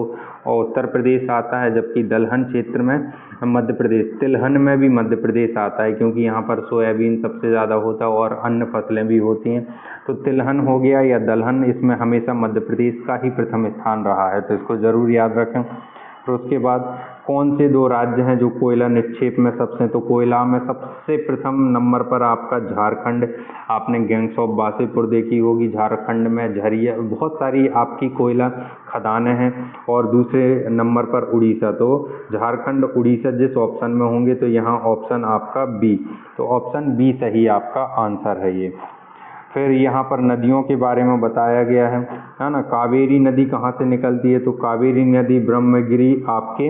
उत्तर प्रदेश आता है, जबकि दलहन क्षेत्र में मध्य प्रदेश, तिलहन में भी मध्य प्रदेश आता है, क्योंकि यहाँ पर सोयाबीन सबसे ज़्यादा होता है और अन्य फसलें भी होती हैं। तो तिलहन हो गया या दलहन, इसमें हमेशा मध्य प्रदेश का ही प्रथम स्थान रहा है, तो इसको ज़रूर याद रखें। तो उसके बाद कौन से दो राज्य हैं जो कोयला निक्षेप में सबसे, तो कोयला में सबसे प्रथम नंबर पर आपका झारखंड। आपने गैंग्स ऑफ वासेपुर देखी होगी, झारखंड में झरिया बहुत सारी आपकी कोयला खदानें हैं। और दूसरे नंबर पर उड़ीसा, तो झारखंड उड़ीसा जिस ऑप्शन में होंगे तो यहाँ ऑप्शन आपका बी, तो ऑप्शन बी सही आपका आंसर है ये। फिर यहाँ पर नदियों के बारे में बताया गया है ना। कावेरी नदी कहाँ से निकलती है, तो कावेरी नदी ब्रह्मगिरी, आपके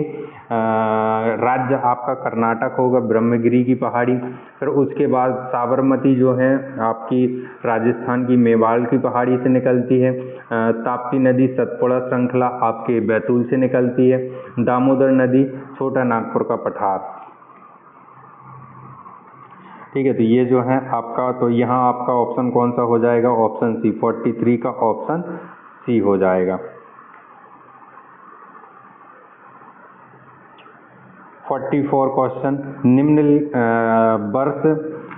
राज्य आपका कर्नाटक होगा, ब्रह्मगिरी की पहाड़ी। फिर उसके बाद साबरमती जो है आपकी राजस्थान की मेवाड़ की पहाड़ी से निकलती है। ताप्ती नदी सतपुड़ा श्रृंखला आपके बैतूल से निकलती है। दामोदर नदी छोटा नागपुर का पठार। ठीक है, तो ये जो है आपका, तो यहाँ आपका ऑप्शन कौन सा हो जाएगा, ऑप्शन सी, 43 का ऑप्शन सी हो जाएगा। 44 क्वेश्चन, निम्न वर्ष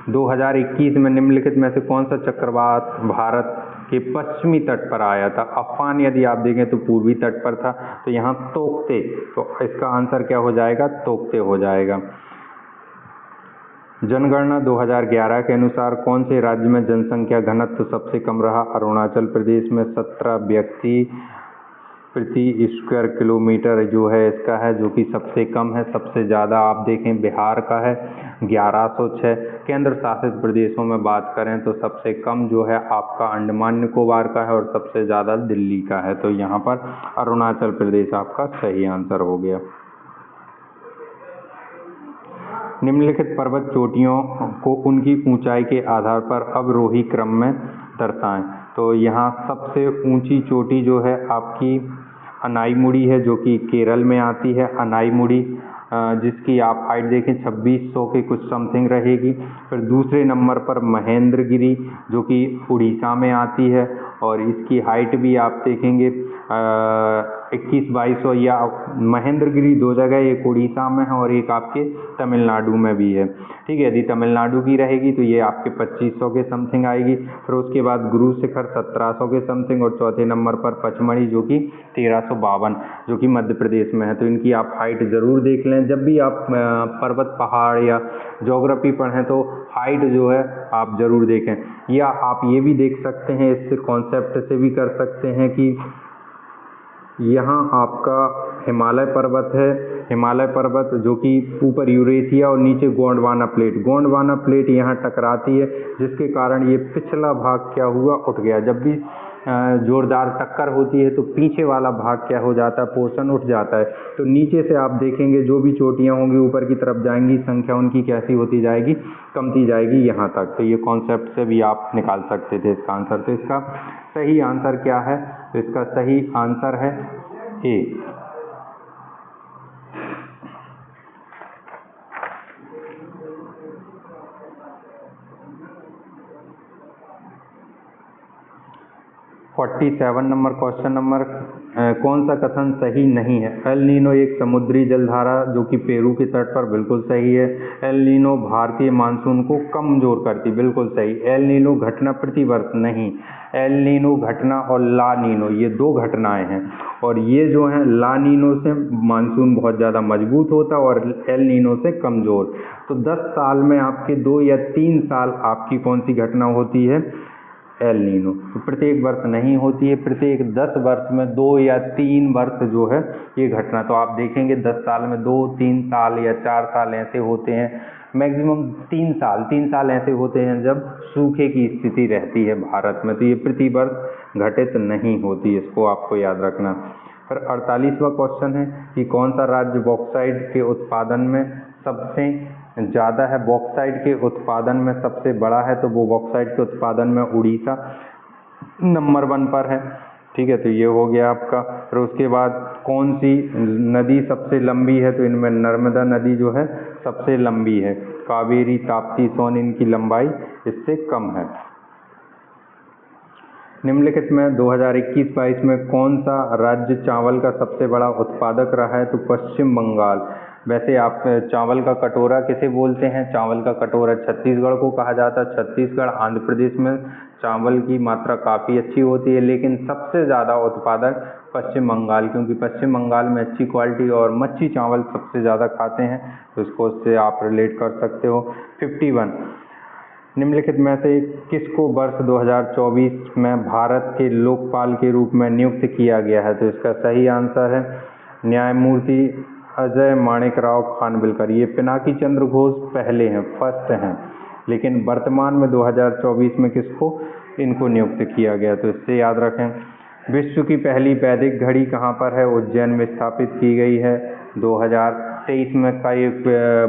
2021 में निम्नलिखित में से कौन सा चक्रवात भारत के पश्चिमी तट पर आया था। अफान यदि आप देखें तो पूर्वी तट पर था, तो यहाँ तोकते, तो इसका आंसर क्या हो जाएगा, तोकते हो जाएगा। जनगणना 2011 के अनुसार कौन से राज्य में जनसंख्या घनत्व सबसे कम रहा। अरुणाचल प्रदेश में 17 व्यक्ति प्रति स्क्वायर किलोमीटर जो है इसका है, जो कि सबसे कम है। सबसे ज़्यादा आप देखें बिहार का है 1106। केंद्र शासित प्रदेशों में बात करें तो सबसे कम जो है आपका अंडमान निकोबार का है और सबसे ज़्यादा दिल्ली का है, तो यहाँ पर अरुणाचल प्रदेश आपका सही आंसर हो गया। निम्नलिखित पर्वत चोटियों को उनकी ऊंचाई के आधार पर अवरोही क्रम में दर्शाएं। तो यहाँ सबसे ऊंची चोटी जो है आपकी अनाईमुड़ी है, जो कि केरल में आती है। अनाईमुड़ी जिसकी आप हाइट देखें 2600 के कुछ समथिंग रहेगी। फिर दूसरे नंबर पर महेंद्रगिरी जो कि उड़ीसा में आती है और इसकी हाइट भी आप देखेंगे 21-2200, या महेंद्रगिरी दो जगह, एक उड़ीसा में है और एक आपके तमिलनाडु में भी है। ठीक है, यदि तमिलनाडु की रहेगी तो ये आपके 2500 के समथिंग आएगी। फिर उसके बाद गुरु शिखर 1700 के समथिंग और चौथे नंबर पर पचमढ़ी जो कि 1352 जो कि मध्य प्रदेश में है। तो इनकी आप हाइट ज़रूर देख लें, जब भी आप पर्वत पहाड़ या ज्योग्राफी पढ़ें तो हाइट जो है आप ज़रूर देखें। या आप ये भी देख सकते हैं, इस कॉन्सेप्ट से भी कर सकते हैं कि यहाँ आपका हिमालय पर्वत है, हिमालय पर्वत जो कि ऊपर यूरेशिया और नीचे गोंडवाना प्लेट यहाँ टकराती है, जिसके कारण ये पिछला भाग क्या हुआ, उठ गया। जब भी जोरदार टक्कर होती है तो पीछे वाला भाग क्या हो जाता है, पोर्शन उठ जाता है। तो नीचे से आप देखेंगे जो भी चोटियाँ होंगी ऊपर की तरफ जाएंगी, संख्या उनकी कैसी होती जाएगी, कमती जाएगी यहाँ तक। तो ये कॉन्सेप्ट से भी आप निकाल सकते थे इसका आंसर। तो इसका सही आंसर क्या है, तो इसका सही आंसर है ए। फोर्टी 47 नंबर क्वेश्चन नंबर, कौन सा कथन सही नहीं है। एल नीनो एक समुद्री जलधारा जो कि पेरू के तट पर, बिल्कुल सही है। एल नीनो भारतीय मानसून को कमजोर करती, बिल्कुल सही। एल नीनो घटना प्रतिवर्ष नहीं, एल नीनो घटना और ला नीनो ये दो घटनाएं हैं, और ये जो है ला नीनो से मानसून बहुत ज़्यादा मजबूत होता है और एल नीनो से कमज़ोर। तो 10 साल में आपके 2 या 3 साल आपकी कौन सी घटना होती है, एल नीनो। तो प्रत्येक वर्ष नहीं होती है, प्रत्येक 10 वर्ष में 2 या 3 वर्ष जो है ये घटना। तो आप देखेंगे 10 साल में 2, 3 साल या 4 साल ऐसे होते हैं, मैक्सिमम 3 साल ऐसे होते हैं जब सूखे की स्थिति रहती है भारत में। तो ये प्रतिवर्ष घटित नहीं होती, इसको आपको याद रखना। फिर 48वां क्वेश्चन है कि कौन सा राज्य बॉक्साइट के उत्पादन में सबसे ज़्यादा है। बॉक्साइट के उत्पादन में सबसे बड़ा है, तो वो बॉक्साइट के उत्पादन में उड़ीसा नंबर 1 पर है। ठीक है, तो ये हो गया आपका। फिर उसके बाद कौन सी नदी सबसे लंबी है, तो इनमें नर्मदा नदी जो है सबसे लंबी है। कावेरी, ताप्ती, सोन इनकी लंबाई इससे कम है। निम्नलिखित में 2021-22 में कौन सा राज्य चावल का सबसे बड़ा उत्पादक रहा है? तो पश्चिम बंगाल। वैसे आप चावल का कटोरा किसे बोलते हैं? चावल का कटोरा छत्तीसगढ़ को कहा जाता है। छत्तीसगढ़, आंध्र प्रदेश में चावल की मात्रा काफ़ी अच्छी होती है, लेकिन सबसे ज़्यादा उत्पादक पश्चिम बंगाल, क्योंकि पश्चिम बंगाल में अच्छी क्वालिटी और मच्छी चावल सबसे ज़्यादा खाते हैं, तो इसको उससे आप रिलेट कर सकते हो। 51, निम्नलिखित में से किसको वर्ष 2024 में भारत के लोकपाल के रूप में नियुक्त किया गया है? तो इसका सही आंसर है न्यायमूर्ति अजय माणिकराव खानविलकर। ये पिनाकी चंद्र घोष पहले हैं, फर्स्ट हैं, लेकिन वर्तमान में 2024 में किसको इनको नियुक्त किया गया? तो इससे याद रखें। विश्व की पहली वैदिक घड़ी कहाँ पर है? उज्जैन में स्थापित की गई है। 2023 में का एक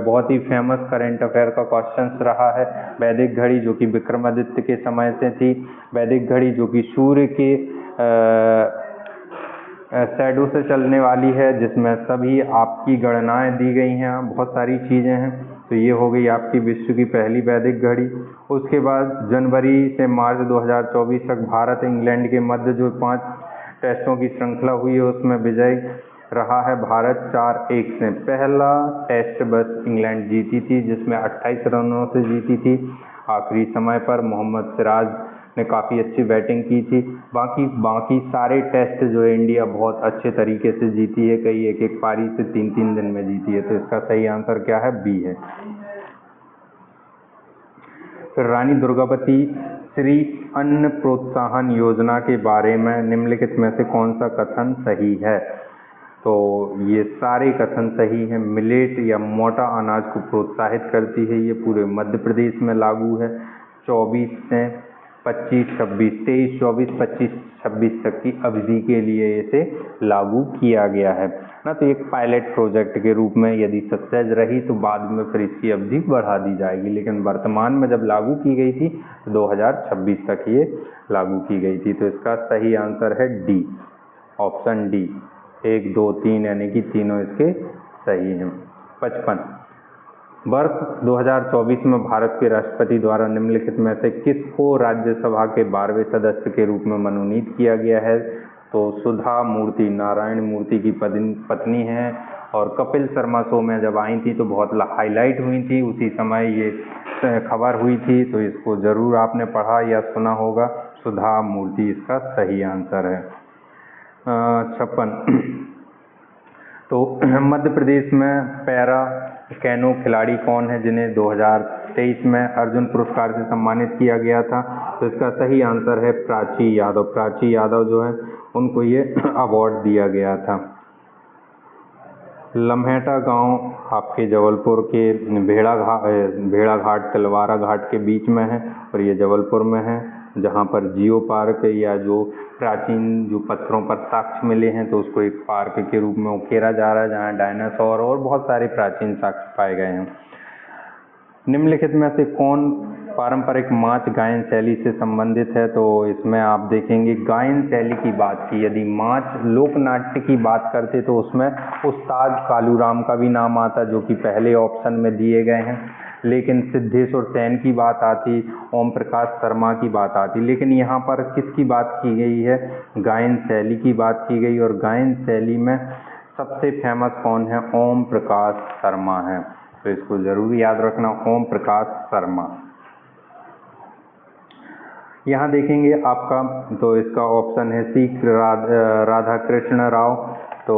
बहुत ही फेमस करंट अफेयर का क्वेश्चन रहा है। वैदिक घड़ी जो कि विक्रमादित्य के समय से थी, वैदिक घड़ी जो कि सूर्य के शैडो से चलने वाली है, जिसमें सभी आपकी गणनाएं दी गई हैं, बहुत सारी चीज़ें हैं। तो ये हो गई आपकी विश्व की पहली वैदिक घड़ी। उसके बाद जनवरी से मार्च 2024 तक भारत इंग्लैंड के मध्य जो 5 टेस्टों की श्रृंखला हुई है, उसमें विजय रहा है भारत 4-1 से। पहला टेस्ट बस इंग्लैंड जीती थी, जिसमें 28 रनों से जीती थी। आखिरी समय पर मोहम्मद सिराज ने काफ़ी अच्छी बैटिंग की थी। बाकी सारे टेस्ट जो है इंडिया बहुत अच्छे तरीके से जीती है, कई एक एक पारी से 3-3 दिन में जीती है। तो इसका सही आंसर क्या है? बी है। फिर रानी दुर्गावती श्री अन्न प्रोत्साहन योजना के बारे में निम्नलिखित में से कौन सा कथन सही है? तो ये सारे कथन सही हैं। मिलेट या मोटा अनाज को प्रोत्साहित करती है, ये पूरे मध्य प्रदेश में लागू है। 24 से 25-26, 23-24-25-26 तक की अवधि के लिए इसे लागू किया गया है ना। तो एक पायलट प्रोजेक्ट के रूप में यदि सक्सेस रही तो बाद में फिर इसकी अवधि बढ़ा दी जाएगी, लेकिन वर्तमान में जब लागू की गई थी तो 2026 तक ये लागू की गई थी। तो इसका सही आंसर है डी, ऑप्शन डी। 1, 2, 3 यानी कि तीनों इसके सही हैं। 55, वर्ष 2024 में भारत के राष्ट्रपति द्वारा निम्नलिखित में से किसको राज्यसभा के 12वें सदस्य के रूप में मनोनीत किया गया है? तो सुधा मूर्ति नारायण मूर्ति की पत्नी हैं, और कपिल शर्मा शो में जब आई थी तो बहुत हाईलाइट हुई थी, उसी समय ये खबर हुई थी, तो इसको जरूर आपने पढ़ा या सुना होगा। सुधा मूर्ति इसका सही आंसर है। 56, तो मध्य प्रदेश में पैरा कैनो खिलाड़ी कौन है जिन्हें 2023 में अर्जुन पुरस्कार से सम्मानित किया गया था? तो इसका सही आंसर है प्राची यादव। प्राची यादव जो है उनको ये अवार्ड दिया गया था। लम्हेटा गांव आपके जबलपुर के भेड़ाघाट तलवारा घाट के बीच में है, और ये जबलपुर में है, जहाँ पर जियो पार्क या जो प्राचीन जो पत्थरों पर साक्ष्य मिले हैं तो उसको एक पार्क के रूप में उकेरा जा रहा है, जहाँ डायनासोर और बहुत सारे प्राचीन साक्ष्य पाए गए हैं। निम्नलिखित में से कौन पारंपरिक माच गायन शैली से संबंधित है? तो इसमें आप देखेंगे गायन शैली की बात की, यदि माच लोक नाट्य की बात करते तो उसमें उस्ताद कालूराम का भी नाम आता, जो कि पहले ऑप्शन में दिए गए हैं। लेकिन सिद्धेश्वर सेन की बात आती, ओम प्रकाश शर्मा की बात आती, लेकिन यहाँ पर किसकी बात की गई है? गायन शैली की बात की गई, और गायन शैली में सबसे फेमस कौन है? ओम प्रकाश शर्मा है। तो इसको जरूर याद रखना, ओम प्रकाश शर्मा। यहाँ देखेंगे आपका, तो इसका ऑप्शन है सी, राधा कृष्ण राव। तो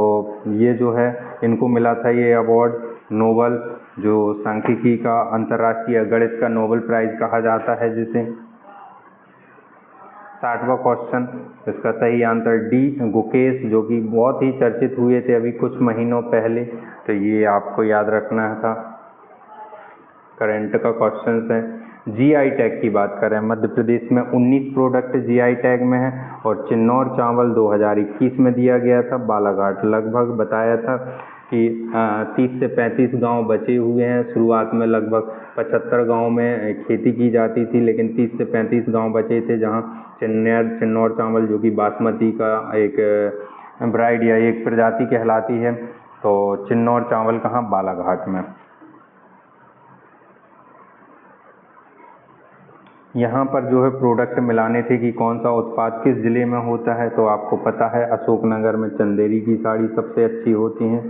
ये जो है इनको मिला था ये अवार्ड नोबल, जो सांख्यिकी का अंतर्राष्ट्रीय गणित का नोबल प्राइज कहा जाता है जिसे। 60वां क्वेश्चन, इसका सही आंसर डी, गुकेश, जो कि बहुत ही चर्चित हुए थे अभी कुछ महीनों पहले, तो ये आपको याद रखना था। करंट का क्वेश्चन है। जीआई टैग की बात करें, मध्य प्रदेश में 19 प्रोडक्ट जीआई टैग में है, और चिन्नौर चावल 2021 में दिया गया था। बालाघाट लगभग बताया था कि 30 से 35 गांव बचे हुए हैं। शुरुआत में लगभग 75 गांव में खेती की जाती थी, लेकिन 30 से 35 गांव बचे थे जहां चिन्नौर चावल, जो कि बासमती का एक ब्राइड या एक प्रजाति कहलाती है, तो चिन्नौर चावल कहाँ? बालाघाट में। यहाँ पर जो है प्रोडक्ट मिलाने थे कि कौन सा उत्पाद किस ज़िले में होता है, तो आपको पता है अशोकनगर में चंदेरी की साड़ी सबसे अच्छी होती हैं,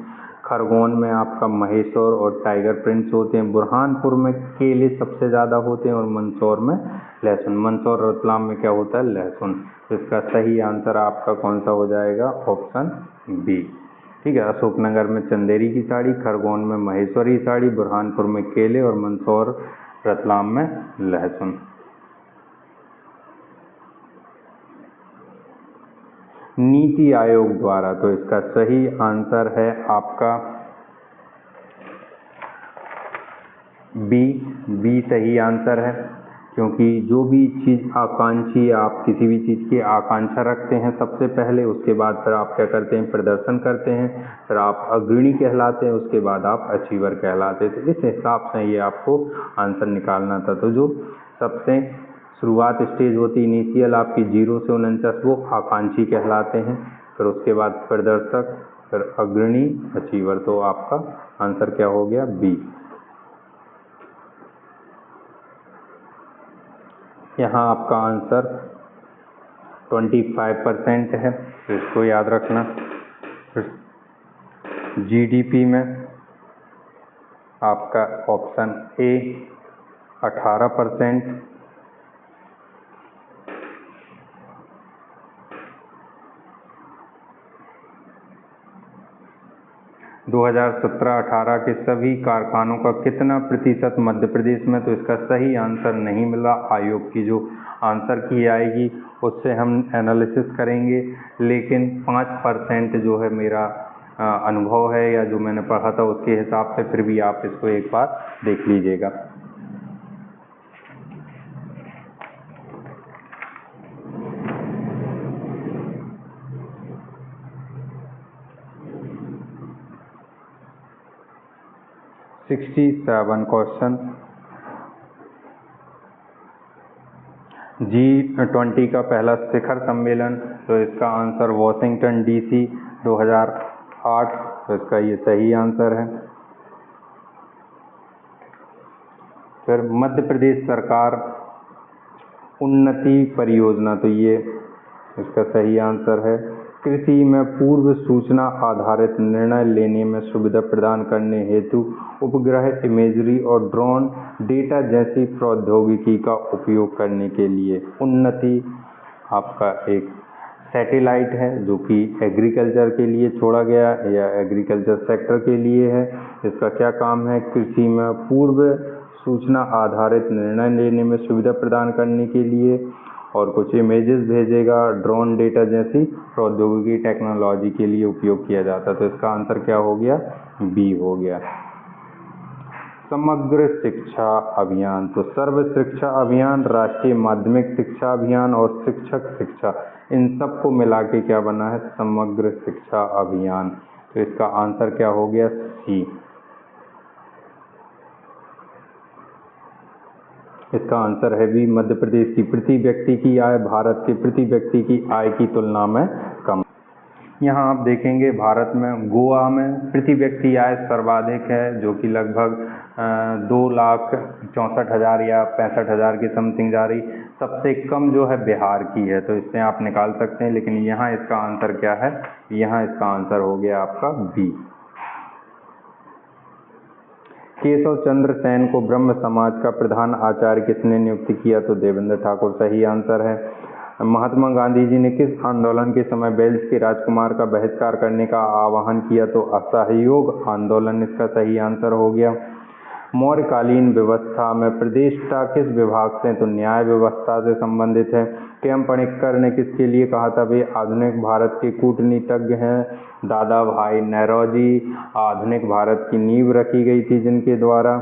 खरगोन में आपका महेश्वर और टाइगर प्रिंट्स होते हैं, बुरहानपुर में केले सबसे ज़्यादा होते हैं और मंदसौर में लहसुन। मंदसौर और रतलाम में क्या होता है? लहसुन। तो इसका सही आंसर आपका कौन सा हो जाएगा? Option B. ठीक है, अशोकनगर में चंदेरी की साड़ी, खरगोन में महेश्वरी साड़ी, बुरहानपुर में केले और मंदसौर रतलाम में लहसुन। नीति आयोग द्वारा, तो इसका सही आंसर है आपका बी सही आंसर है, क्योंकि जो भी चीज़ आकांक्षी, आप किसी भी चीज़ की आकांक्षा रखते हैं सबसे पहले, उसके बाद फिर आप क्या करते हैं? प्रदर्शन करते हैं, फिर आप अग्रणी कहलाते हैं, उसके बाद आप अचीवर कहलाते हैं। तो इस हिसाब से ये आपको आंसर निकालना था। तो जो सबसे शुरुआत स्टेज होती है इनिशियल आपकी 0 से 49, वो आकांक्षी कहलाते हैं, फिर उसके बाद प्रदर्शक, फिर अग्रणी, अचीवर। तो आपका आंसर क्या हो गया? बी। यहाँ आपका आंसर 25% है, तो इसको याद रखना। फिर जीडीपी में आपका ऑप्शन ए 18%, 2017-18 के सभी कारखानों का कितना प्रतिशत मध्य प्रदेश में? तो इसका सही आंसर नहीं मिला। आयोग की जो आंसर की आएगी उससे हम एनालिसिस करेंगे, लेकिन 5% जो है मेरा अनुभव है या जो मैंने पढ़ा था उसके हिसाब से, फिर भी आप इसको एक बार देख लीजिएगा। क्वेश्चन G20 का पहला शिखर सम्मेलन, तो इसका आंसर वॉशिंगटन डीसी 2008, तो इसका ये सही आंसर है। फिर मध्य प्रदेश सरकार उन्नति परियोजना, तो ये इसका सही आंसर है। कृषि में पूर्व सूचना आधारित निर्णय लेने में सुविधा प्रदान करने हेतु उपग्रह इमेजरी और ड्रोन डेटा जैसी प्रौद्योगिकी का उपयोग करने के लिए उन्नति आपका एक सैटेलाइट है जो कि एग्रीकल्चर के लिए छोड़ा गया या एग्रीकल्चर सेक्टर के लिए है। इसका क्या काम है? कृषि में पूर्व सूचना आधारित निर्णय लेने में सुविधा प्रदान करने के लिए, और कुछ इमेजेस भेजेगा, ड्रोन डेटा जैसी प्रौद्योगिकी टेक्नोलॉजी के लिए उपयोग किया जाता है। तो इसका आंसर क्या हो गया? बी हो गया। समग्र शिक्षा अभियान, तो सर्व शिक्षा अभियान, राष्ट्रीय माध्यमिक शिक्षा अभियान और शिक्षक शिक्षा, इन सबको मिला के क्या बना है? समग्र शिक्षा अभियान। तो इसका आंसर क्या हो गया? सी। इसका आंसर है भी। मध्य प्रदेश की प्रति व्यक्ति की आय भारत के प्रति व्यक्ति की आय की तुलना में कम। यहाँ आप देखेंगे भारत में गोवा में प्रति व्यक्ति आय सर्वाधिक है, जो कि लगभग 2,64,000 या 65,000 की समथिंग जा रही। सबसे कम जो है बिहार की है, तो इससे आप निकाल सकते हैं। लेकिन यहाँ इसका आंसर क्या है? यहाँ इसका आंसर हो गया आपका बी। केशव चंद्र सेन को ब्रह्म समाज का प्रधान आचार्य किसने नियुक्त किया? तो देवेंद्र ठाकुर सही आंसर है। महात्मा गांधी जी ने किस आंदोलन के समय वेल्स के राजकुमार का बहिष्कार करने का आह्वान किया? तो असहयोग आंदोलन इसका सही आंसर हो गया। मौर्यकालीन व्यवस्था में प्रतिष्ठा किस विभाग से? तो न्याय व्यवस्था से संबंधित है। के.एम. पणिक्कर ने किसके लिए कहा था? वे आधुनिक भारत के कूटनीतिज्ञ हैं। दादा भाई नौरोजी आधुनिक भारत की नींव रखी गई थी जिनके द्वारा।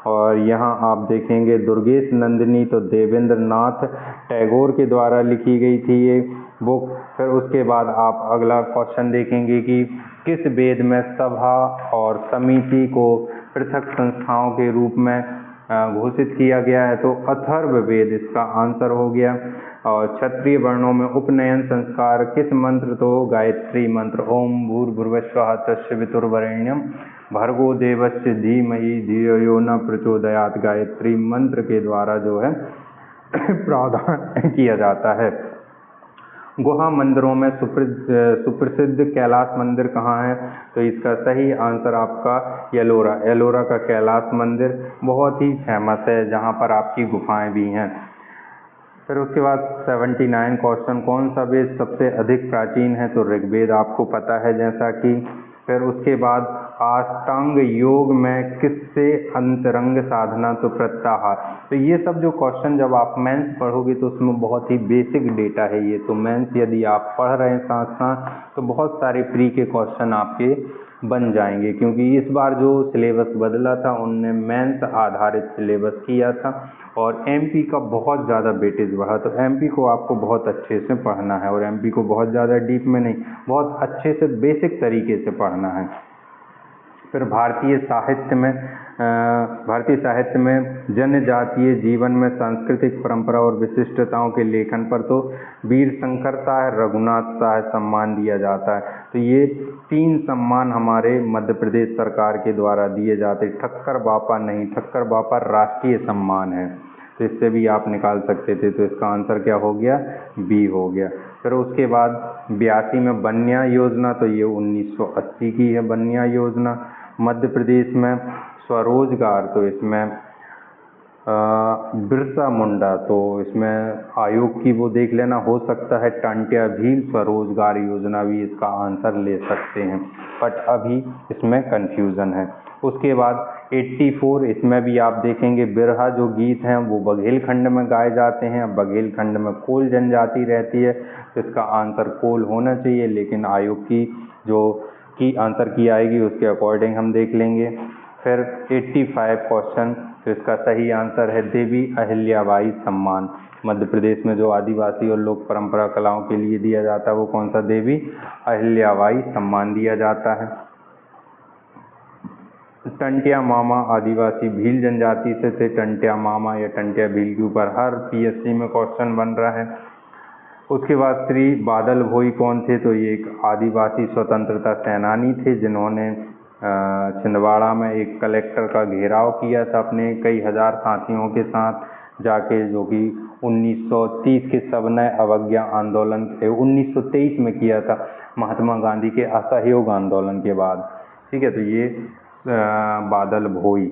और यहाँ आप देखेंगे दुर्गेश नंदिनी, तो देवेंद्र नाथ टैगोर के द्वारा लिखी गई थी ये बुक। फिर उसके बाद आप अगला क्वेश्चन देखेंगे कि किस वेद में सभा और समिति को पृथक संस्थाओं के रूप में घोषित किया गया है? तो अथर्ववेद इसका आंसर हो गया। और क्षत्रिय वर्णों में उपनयन संस्कार किस मंत्र? तो गायत्री मंत्र, ओम भूर्भुवस्सुः तत्सवितुर्वरेण्यं भर्गो देवस्य धीमहि धियो यो न प्रचोदयात्, गायत्री मंत्र के द्वारा जो है प्रावधान किया जाता है। गुहा मंदिरों में सुप्रसिद्ध कैलाश मंदिर कहाँ है? तो इसका सही आंसर आपका एलोरा। एलोरा का कैलाश मंदिर बहुत ही फेमस है, जहाँ पर आपकी गुफाएं भी हैं। फिर उसके बाद 79 क्वेश्चन, कौन सा वेद सबसे अधिक प्राचीन है? तो ऋग्वेद आपको पता है जैसा कि। फिर उसके बाद अष्टांग योग में किससे अंतरंग साधना? तो प्रत्याहार। तो ये सब जो क्वेश्चन जब आप मेंस पढ़ोगे तो उसमें बहुत ही बेसिक डेटा है ये। तो मेंस यदि आप पढ़ रहे हैं साथ साथ तो बहुत सारे प्री के क्वेश्चन आपके बन जाएंगे, क्योंकि इस बार जो सिलेबस बदला था उनने मेंस आधारित सिलेबस किया था और एमपी का बहुत ज़्यादा वेटेज बढ़ा। तो एमपी को आपको बहुत अच्छे से पढ़ना है और एमपी को बहुत ज़्यादा डीप में नहीं, बहुत अच्छे से बेसिक तरीके से पढ़ना है। फिर भारतीय साहित्य में जनजातीय जीवन में सांस्कृतिक परंपरा और विशिष्टताओं के लेखन पर तो वीर शंकर शाह, रघुनाथ शाह सम्मान दिया जाता है। तो ये 3 सम्मान हमारे मध्य प्रदेश सरकार के द्वारा दिए जाते। ठक्कर बापा नहीं, ठक्कर बापा राष्ट्रीय सम्मान है, तो इससे भी आप निकाल सकते थे। तो इसका आंसर क्या हो गया? बी हो गया। फिर उसके बाद 82 में बन्या योजना, तो ये 1980 की है बन्या योजना। मध्य प्रदेश में स्वरोजगार, तो इसमें बिरसा मुंडा, तो इसमें आयोग की वो देख लेना, हो सकता है टांट्या भील स्वरोजगार योजना भी इसका आंसर ले सकते हैं, बट अभी इसमें कंफ्यूजन है। उसके बाद 84, इसमें भी आप देखेंगे बिरहा जो गीत हैं वो बघेलखंड में गाए जाते हैं। अब बघेलखंड में कोल जनजाति रहती है, तो इसका आंसर कोल होना चाहिए, लेकिन आयोग की जो की आंसर की आएगी उसके अकॉर्डिंग हम देख लेंगे। फिर 85 क्वेश्चन, तो इसका सही आंसर है देवी अहिल्याबाई सम्मान। मध्य प्रदेश में जो आदिवासी और लोक परंपरा कलाओं के लिए दिया जाता है वो कौन सा? देवी अहिल्याबाई सम्मान दिया जाता है। टंटिया मामा आदिवासी भील जनजाति से थे। टंटिया मामा या टंटिया भील के ऊपर हर पीएससी में क्वेश्चन बन रहा है। उसके बाद श्री बादल भोई कौन थे? तो ये एक आदिवासी स्वतंत्रता सेनानी थे जिन्होंने छिंदवाड़ा में एक कलेक्टर का घेराव किया था अपने कई हजार साथियों के साथ जाके, जो कि 1930 के सविनय अवज्ञा आंदोलन 1923 में किया था महात्मा गांधी के असहयोग आंदोलन के बाद। ठीक है, तो ये बादल भोई।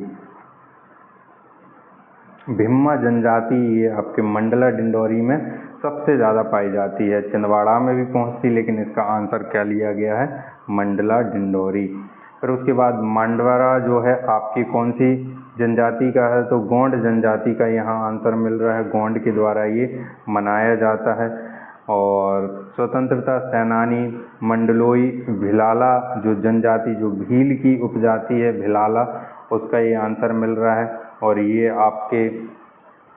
भिम्मा जनजाति ये आपके मंडला डिंडोरी में सबसे ज़्यादा पाई जाती है, छिंदवाड़ा में भी पहुंचती, लेकिन इसका आंसर क्या लिया गया है? मंडला डिंडोरी। फिर उसके बाद मांडवारा जो है आपकी कौन सी जनजाति का है? तो गोंड जनजाति का यहाँ आंसर मिल रहा है। गोंड के द्वारा ये मनाया जाता है। और स्वतंत्रता सेनानी मंडलोई भिलाला जो जनजाति, जो भील की उपजाति है भिलाला, उसका ये आंसर मिल रहा है। और ये आपके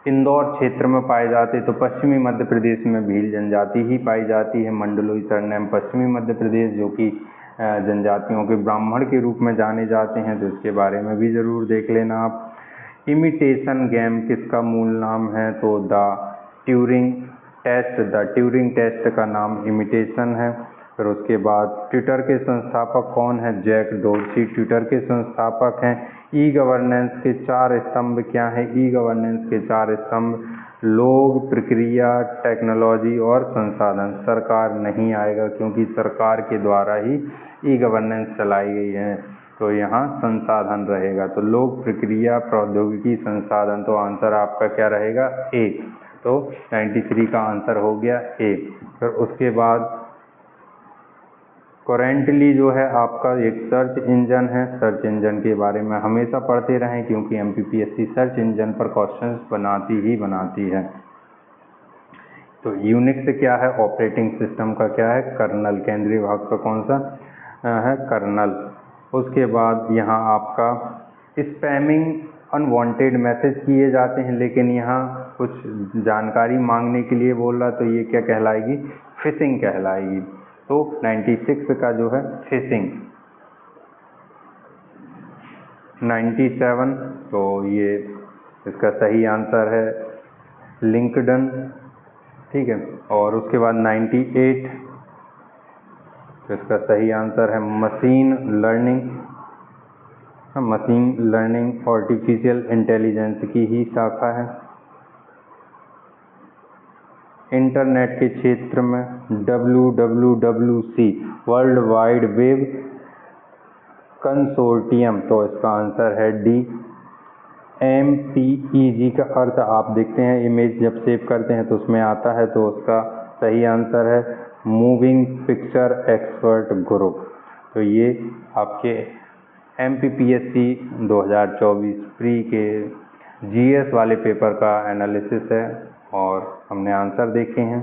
इंदौर क्षेत्र में पाए जाते, तो पश्चिमी मध्य प्रदेश में भील जनजाति ही पाई जाती है। मंडलोई सरनेम पश्चिमी मध्य प्रदेश, जो कि जनजातियों के ब्राह्मण के रूप में जाने जाते हैं, तो इसके बारे में भी ज़रूर देख लेना आप। इमिटेशन गेम किसका मूल नाम है? तो द ट्यूरिंग टेस्ट का नाम इमिटेशन है। फिर उसके बाद ट्विटर के संस्थापक कौन है? जैक डोर्सी ट्विटर के संस्थापक हैं। ई गवर्नेंस के 4 स्तंभ क्या हैं? ई गवर्नेंस के 4 स्तंभ लोग, प्रक्रिया, टेक्नोलॉजी और संसाधन। सरकार नहीं आएगा क्योंकि सरकार के द्वारा ही ई गवर्नेंस चलाई गई है, तो यहाँ संसाधन रहेगा। तो लोग, प्रक्रिया, प्रौद्योगिकी, संसाधन। तो आंसर आपका क्या रहेगा? ए। तो 93 का आंसर हो गया ए। फिर उसके बाद करेंटली जो है आपका एक सर्च इंजन है। सर्च इंजन के बारे में हमेशा पढ़ते रहें क्योंकि एमपीपीएससी सर्च इंजन पर क्वेश्चंस बनाती है। तो यूनिक्स क्या है? ऑपरेटिंग सिस्टम का क्या है? कर्नल। केंद्रीय भाग का कौन सा है? कर्नल। उसके बाद यहाँ आपका स्पैमिंग अनवांटेड मैसेज किए जाते हैं, लेकिन यहाँ कुछ जानकारी मांगने के लिए बोल रहा, तो ये क्या कहलाएगी? फिशिंग कहलाएगी। तो 96 का जो है फिशिंग। 97, तो ये इसका सही आंसर है लिंक्डइन। ठीक है, और उसके बाद 98, तो इसका सही आंसर है machine learning. Machine learning artificial intelligence की ही शाखा है। इंटरनेट के क्षेत्र में WWWC world wide web consortium, तो इसका आंसर है डी। MPEG का अर्थ आप देखते हैं, इमेज जब सेव करते हैं तो उसमें आता है, तो उसका सही आंसर है मूविंग पिक्चर एक्सपर्ट ग्रुप। तो ये आपके MPPSC 2024 प्री के GS वाले पेपर का एनालिसिस है और हमने आंसर देखे हैं।